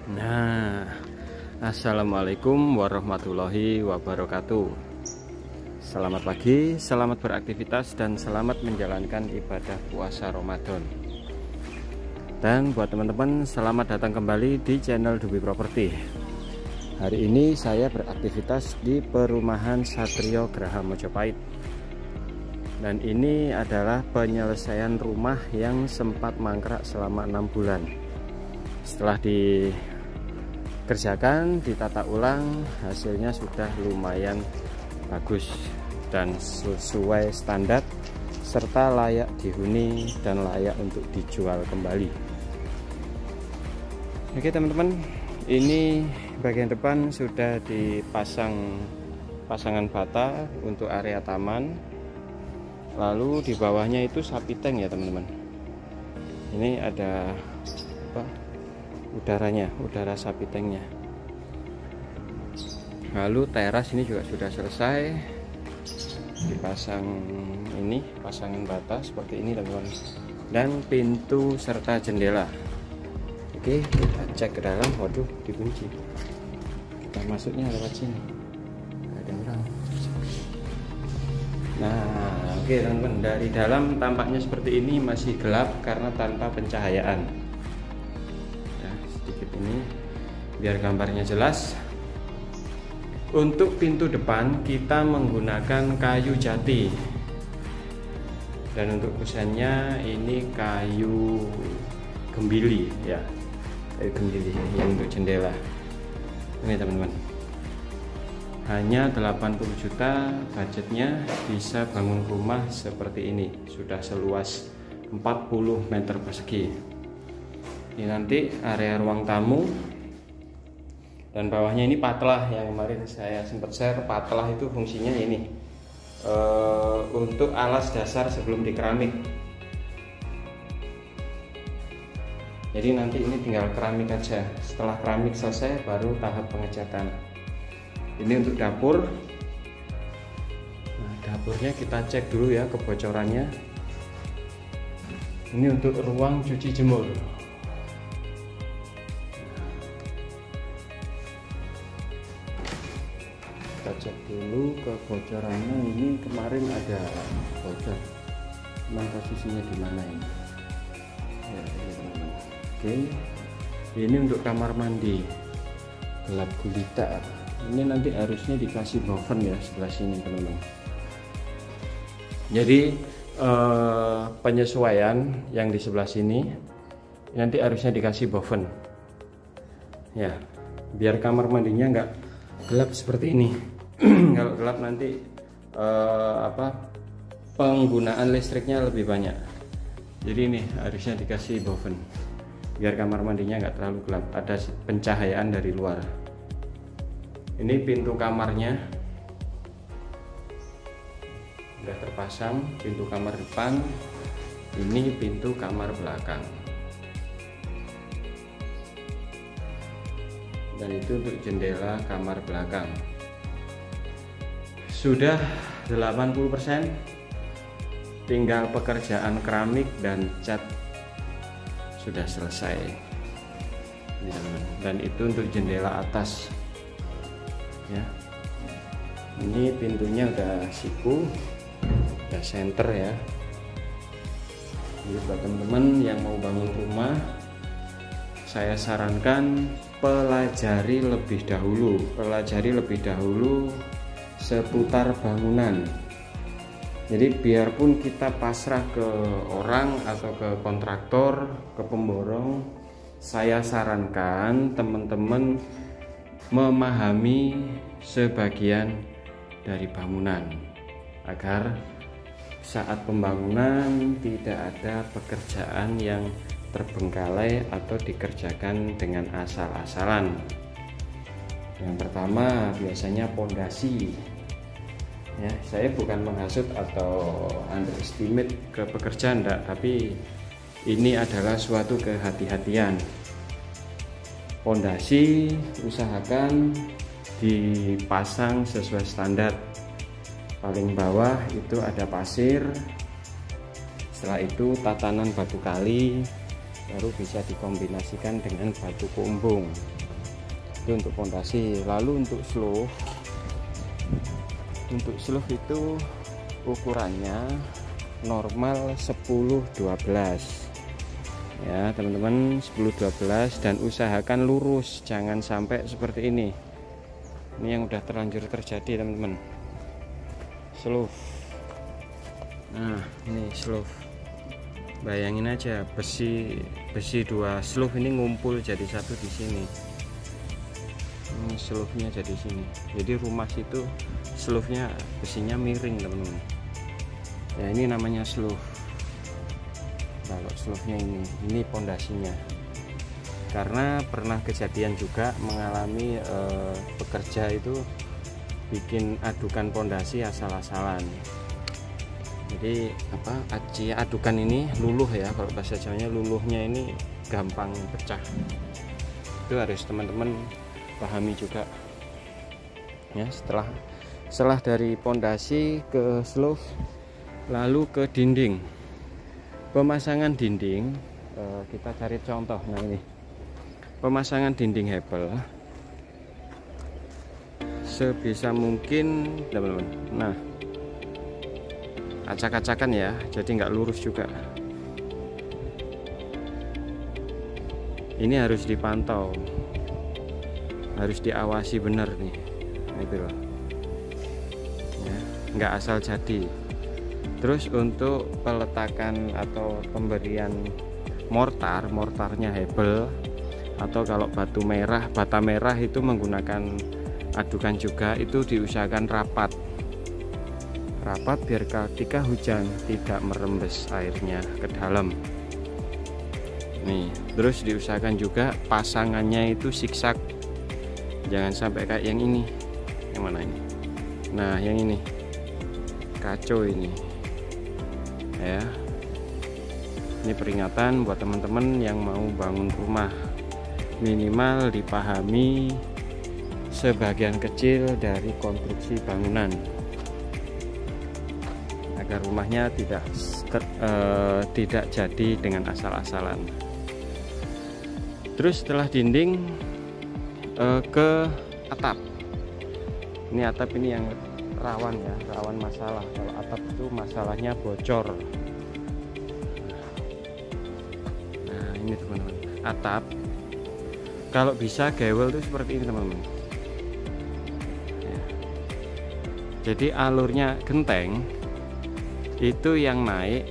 Nah, assalamualaikum warahmatullahi wabarakatuh. Selamat pagi, selamat beraktivitas, dan selamat menjalankan ibadah puasa Ramadan. Dan buat teman-teman, selamat datang kembali di channel Dubi Property. Hari ini saya beraktivitas di perumahan Satrio Graha Mojopahit. Dan ini adalah penyelesaian rumah yang sempat mangkrak selama 6 bulan. Setelah dikerjakan, ditata ulang, hasilnya sudah lumayan bagus dan sesuai standar serta layak dihuni dan layak untuk dijual kembali. Oke teman-teman, ini bagian depan sudah dipasang pasangan bata untuk area taman. Lalu di bawahnya itu sapi tank ya teman-teman. Ini ada apa? Udara sapi tanknya. Lalu teras ini juga sudah selesai dipasang, ini pasangan bata seperti ini teman-teman, dan pintu serta jendela. Oke, kita cek ke dalam. Waduh, dikunci. Kita masuknya lewat sini, ada orang. Nah, oke teman-teman, dari dalam tampaknya seperti ini, masih gelap karena tanpa pencahayaan. Ini biar gambarnya jelas. Untuk pintu depan kita menggunakan kayu jati, dan untuk kusennya ini kayu gembili ya, kayu gembili yang untuk jendela. Ini teman-teman, hanya 80 juta budgetnya bisa bangun rumah seperti ini, sudah seluas 40 meter persegi. Ini nanti area ruang tamu, dan bawahnya ini patlah yang kemarin saya sempat share. Patlah itu fungsinya ini untuk alas dasar sebelum dikeramik. Jadi nanti ini tinggal keramik aja. Setelah keramik selesai baru tahap pengecatan. Ini untuk dapur. Nah, dapurnya kita cek dulu ya kebocorannya. Ini untuk ruang cuci jemur. Kita cek dulu kebocorannya. Ini kemarin ada bocor, cuman posisinya di mana ini ya, ini teman-teman. Oke, ini untuk kamar mandi gelap gulita. Ini nanti harusnya dikasih boven ya sebelah sini teman-teman. Jadi penyesuaian yang di sebelah sini nanti harusnya dikasih boven ya, biar kamar mandinya nggak gelap seperti ini. Kalau gelap nanti penggunaan listriknya lebih banyak. Jadi ini harusnya dikasih boven biar kamar mandinya nggak terlalu gelap, ada pencahayaan dari luar. Ini pintu kamarnya udah terpasang, pintu kamar depan. Ini pintu kamar belakang, dan itu untuk jendela kamar belakang. Sudah 80%, tinggal pekerjaan keramik dan cat sudah selesai. Dan itu untuk jendela atas ya. Ini pintunya udah siku, udah senter ya. Jadi buat teman-teman yang mau bangun rumah, saya sarankan pelajari lebih dahulu seputar bangunan. Jadi biarpun kita pasrah ke orang atau ke kontraktor, ke pemborong, saya sarankan teman-teman memahami sebagian dari bangunan agar saat pembangunan tidak ada pekerjaan yang terbengkalai atau dikerjakan dengan asal-asalan. Yang pertama biasanya pondasi ya. Saya bukan menghasut atau underestimate ke pekerjaan enggak, tapi ini adalah suatu kehati-hatian. Pondasi usahakan dipasang sesuai standar. Paling bawah itu ada pasir, setelah itu tatanan batu kali, baru bisa dikombinasikan dengan batu kumbung. Itu untuk pondasi. Lalu untuk slough itu ukurannya normal 10-12 ya teman-teman, 10-12, dan usahakan lurus, jangan sampai seperti ini. Ini yang udah terlanjur terjadi teman-teman. Slough. Nah ini slough, bayangin aja besi 2 slough ini ngumpul jadi satu di sini. Ini sloughnya jadi sini, jadi rumah situ sloughnya besinya miring teman-teman ya. Ini namanya slough. Kalau sloughnya ini pondasinya, karena pernah kejadian juga mengalami pekerja itu bikin adukan pondasi asal-asalan. Jadi adukan ini luluh ya, kalau bahasa Jawanya luluhnya ini gampang pecah. Itu harus teman-teman pahami juga ya. Setelah dari pondasi ke slough, lalu ke dinding. Pemasangan dinding, kita cari contoh. Nah ini pemasangan dinding hebel, sebisa mungkin teman-teman. Nah acak-acakan ya, jadi nggak lurus juga. Ini harus dipantau, harus diawasi benar nih. Nah, itu loh ya, nggak asal jadi. Terus untuk peletakan atau pemberian mortarnya hebel, atau kalau bata merah itu menggunakan adukan juga, itu diusahakan rapat biar ketika hujan tidak merembes airnya ke dalam nih. Terus diusahakan juga pasangannya itu zigzag, jangan sampai kayak yang ini. Yang mana ini? Nah yang ini kacau ini ya. Ini peringatan buat teman-teman yang mau bangun rumah, minimal dipahami sebagian kecil dari konstruksi bangunan agar rumahnya tidak jadi dengan asal-asalan. Terus setelah dinding ke atap. Ini atap ini yang rawan ya, rawan masalah. Kalau atap itu masalahnya bocor. Nah ini teman-teman, atap kalau bisa gewel itu seperti ini teman-teman ya. Jadi alurnya genteng itu yang naik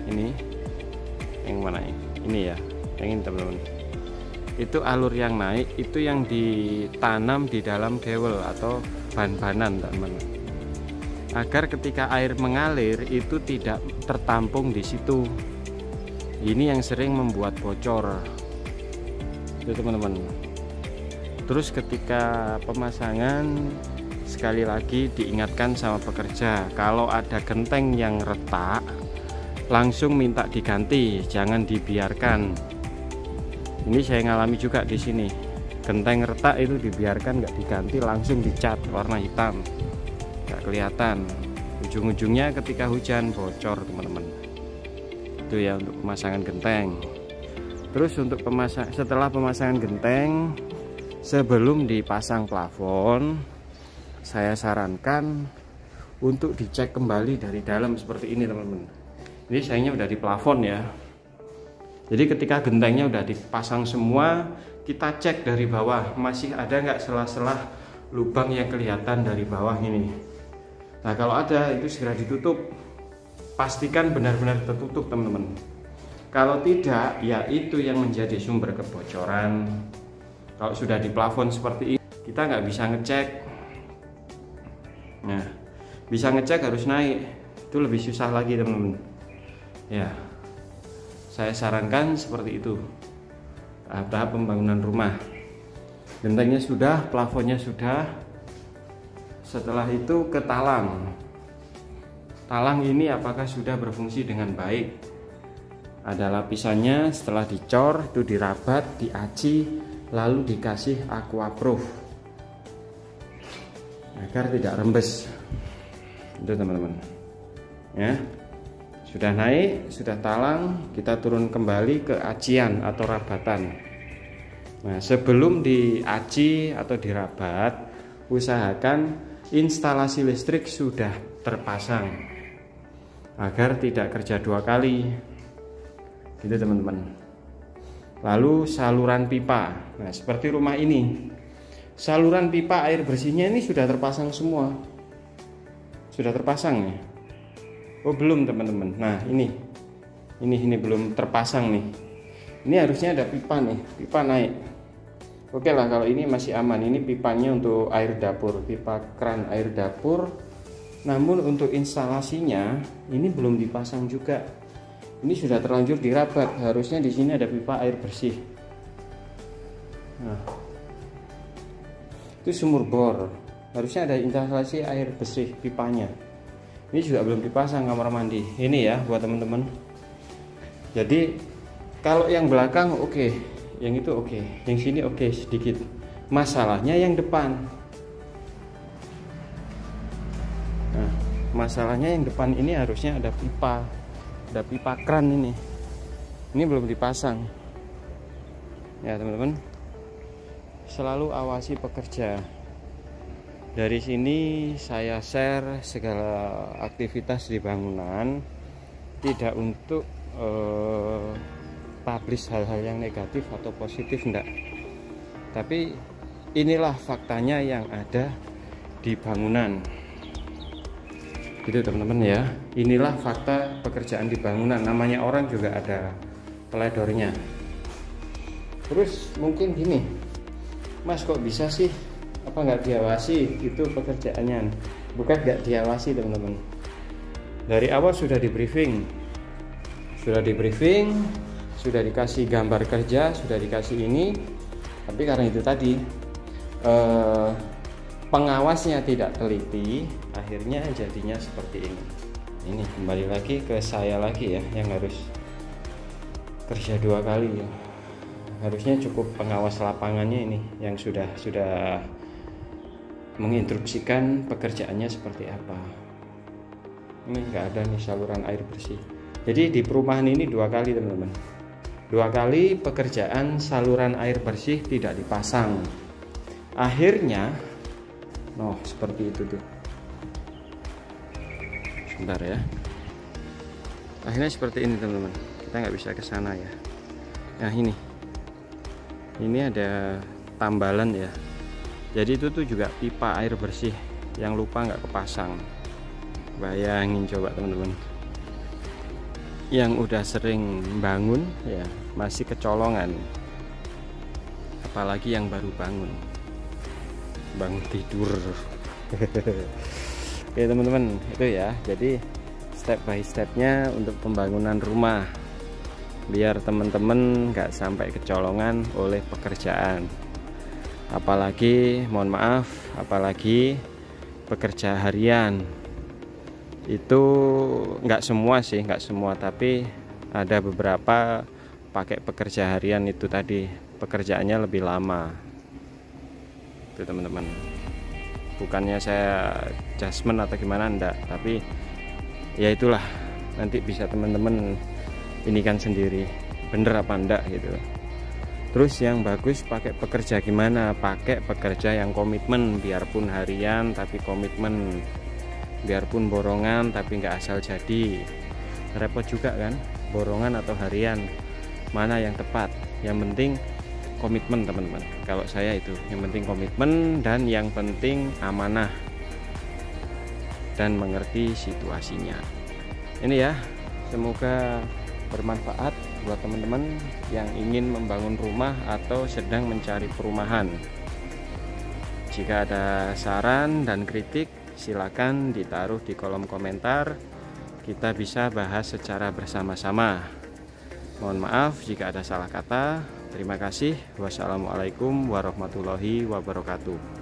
ini, yang mana ini ya, yang ini teman-teman. Itu alur yang naik itu yang ditanam di dalam gewel atau ban-banan teman-teman, agar ketika air mengalir itu tidak tertampung di situ. Ini yang sering membuat bocor itu teman-teman. Terus ketika pemasangan, sekali lagi diingatkan sama pekerja, kalau ada genteng yang retak langsung minta diganti, jangan dibiarkan. Ini saya ngalami juga di sini, genteng retak itu dibiarkan nggak diganti, langsung dicat warna hitam, nggak kelihatan. Ujung-ujungnya ketika hujan bocor teman-teman. Itu ya untuk pemasangan genteng. Terus untuk setelah pemasangan genteng, sebelum dipasang plafon, saya sarankan untuk dicek kembali dari dalam seperti ini teman-teman. Ini sayangnya udah di plafon ya. Jadi ketika gentengnya udah dipasang semua, kita cek dari bawah masih ada nggak sela-sela lubang yang kelihatan dari bawah ini. Nah kalau ada itu segera ditutup, pastikan benar-benar tertutup teman-teman. Kalau tidak, ya itu yang menjadi sumber kebocoran. Kalau sudah di plafon seperti ini, kita nggak bisa ngecek. Nah, bisa ngecek harus naik, itu lebih susah lagi teman-teman. Ya, saya sarankan seperti itu. Tahap pembangunan rumah, gentengnya sudah, plafonnya sudah. Setelah itu ke talang. Talang ini apakah sudah berfungsi dengan baik? Ada lapisannya, setelah dicor itu dirabat, diaci, lalu dikasih aquaproof agar tidak rembes. Itu teman-teman ya, Sudah naik, sudah talang, kita turun kembali ke acian atau rabatan. Nah, sebelum diaci atau dirabat, usahakan instalasi listrik sudah terpasang agar tidak kerja dua kali, gitu teman-teman. Lalu saluran pipa, nah seperti rumah ini, saluran pipa air bersihnya ini sudah terpasang semua, sudah terpasang ya. Oh belum teman-teman. Nah ini belum terpasang nih. Ini harusnya ada pipa nih, pipa naik. Oke lah, kalau ini masih aman. Ini pipanya untuk air dapur, pipa keran air dapur. Namun untuk instalasinya ini belum dipasang juga. Ini sudah terlanjur dirabat. Harusnya di sini ada pipa air bersih. Nah, itu sumur bor. Harusnya ada instalasi air bersih pipanya. Ini juga belum dipasang kamar mandi. Ini ya buat teman-teman. Jadi kalau yang belakang oke, yang itu oke, yang sini oke sedikit. Masalahnya yang depan. Nah, masalahnya yang depan ini harusnya ada pipa kran ini. Ini belum dipasang. Ya teman-teman, selalu awasi pekerja. Dari sini saya share segala aktivitas di bangunan, tidak untuk publish hal-hal yang negatif atau positif, enggak. Tapi inilah faktanya yang ada di bangunan, gitu teman-teman ya. Inilah fakta pekerjaan di bangunan. Namanya orang juga ada teledornya. Terus mungkin gini, Mas kok bisa sih, apa nggak diawasi? Itu pekerjaannya, bukan nggak diawasi teman-teman. Dari awal sudah di briefing, sudah dikasih gambar kerja, sudah dikasih ini. Tapi karena itu tadi pengawasnya tidak teliti, akhirnya jadinya seperti ini. Ini kembali lagi ke saya lagi ya, yang harus kerja dua kali ya. Harusnya cukup pengawas lapangannya ini yang sudah menginstruksikan pekerjaannya seperti apa. Ini nggak ada nih saluran air bersih. Jadi di perumahan ini dua kali teman-teman, dua kali pekerjaan saluran air bersih tidak dipasang. Akhirnya seperti itu tuh. Sebentar ya. Akhirnya seperti ini teman-teman. Kita nggak bisa ke sana ya. Nah ini ada tambalan ya. Jadi itu tuh juga pipa air bersih yang lupa nggak kepasang. Bayangin coba teman-teman, yang udah sering bangun ya masih kecolongan, apalagi yang baru bangun tidur. Oke teman-teman, itu ya. Jadi step by stepnya untuk pembangunan rumah, biar teman-teman nggak sampai kecolongan oleh pekerjaan. Apalagi mohon maaf, apalagi pekerja harian. Itu nggak semua, tapi ada beberapa pakai pekerja harian itu tadi pekerjaannya lebih lama. Itu teman-teman, bukannya saya judgement atau gimana, enggak, tapi ya itulah, nanti bisa teman-teman ini kan sendiri bener apa enggak gitu. Terus yang bagus pakai pekerja gimana? Pakai pekerja yang komitmen, biarpun harian tapi komitmen, biarpun borongan tapi nggak asal jadi. Repot juga kan, borongan atau harian, mana yang tepat? Yang penting komitmen teman-teman. Kalau saya itu yang penting komitmen, dan yang penting amanah dan mengerti situasinya. Ini ya, semoga bermanfaat buat teman-teman yang ingin membangun rumah atau sedang mencari perumahan. Jika ada saran dan kritik, silakan ditaruh di kolom komentar. Kita bisa bahas secara bersama-sama. Mohon maaf jika ada salah kata. Terima kasih. Wassalamualaikum warahmatullahi wabarakatuh.